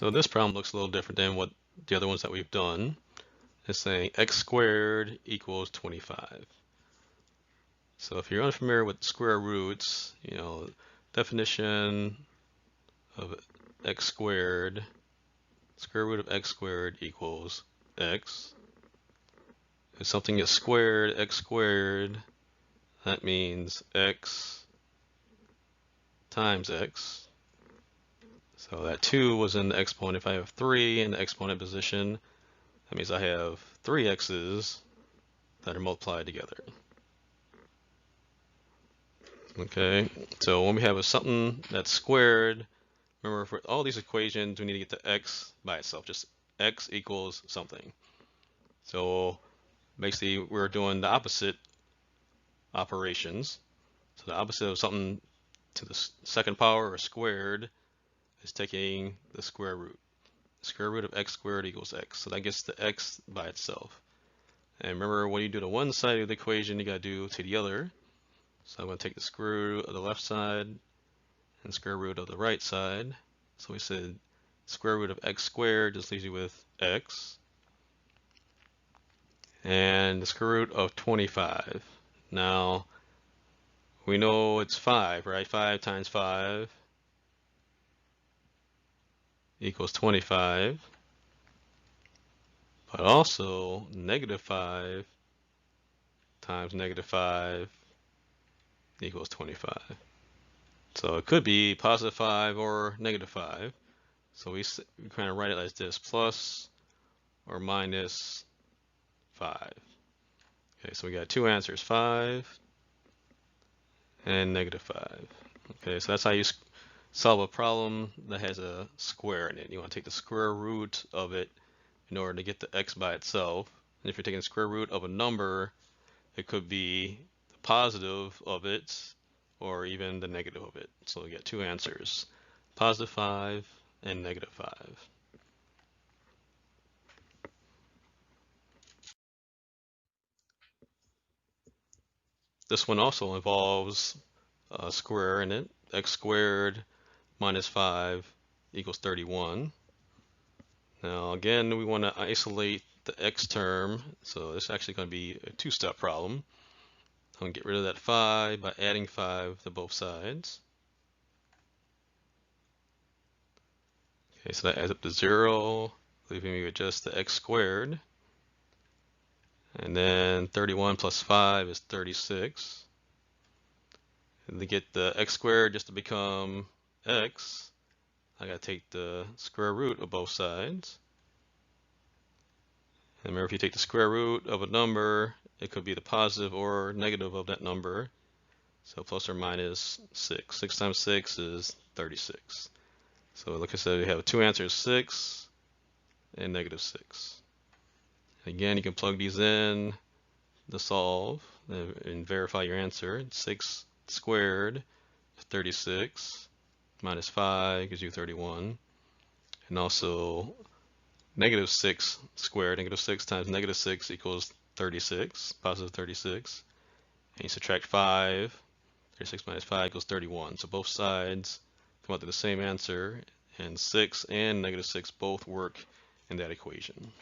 So this problem looks a little different than what the other ones that we've done. It's saying x squared equals 25. So if you're unfamiliar with square roots, definition of x squared, square root of x squared equals x. If something is squared, x squared, that means x times x. So that 2 was in the exponent. If I have 3 in the exponent position, that means I have 3 x's that are multiplied together. Okay, so when we have something that's squared, remember for all these equations, we need to get the x by itself, just x equals something. So basically, we're doing the opposite operations. So the opposite of something to the second power or squared is taking the square root. The square root of x squared equals x. So that gets the x by itself. And remember, when you do to one side of the equation, you got to do to the other. So I'm going to take the square root of the left side and square root of the right side. So we said square root of x squared just leaves you with x. And the square root of 25. Now, we know it's 5, right? 5 times 5 equals 25. But also, negative 5 times negative 5 equals 25. So it could be positive 5 or negative 5. So we kind of write it like this, plus or minus 5. Okay, so we got two answers, 5 and negative 5. Okay, so that's how you solve a problem that has a square in it. You want to take the square root of it in order to get the x by itself. And if you're taking the square root of a number, it could be the positive of it or even the negative of it. So we get two answers, positive 5 and negative 5. This one also involves a square in it. X squared minus 5 equals 31. Now again, we want to isolate the x term, so it's actually going to be a two-step problem. I'm going to get rid of that 5 by adding 5 to both sides. Okay, so that adds up to 0, leaving me with just the x squared. And then 31 plus 5 is 36. And to get the x squared just to become x, I got to take the square root of both sides. And remember, if you take the square root of a number, it could be the positive or negative of that number. So plus or minus 6. 6 times 6 is 36. So like I said, we have two answers, 6 and negative 6. Again, you can plug these in to solve and verify your answer. 6 squared is 36, minus 5 gives you 31. And also negative 6 squared, negative 6 times negative 6 equals 36, positive 36. And you subtract 5, 36 minus 5 equals 31. So both sides come out to the same answer, and 6 and negative 6 both work in that equation.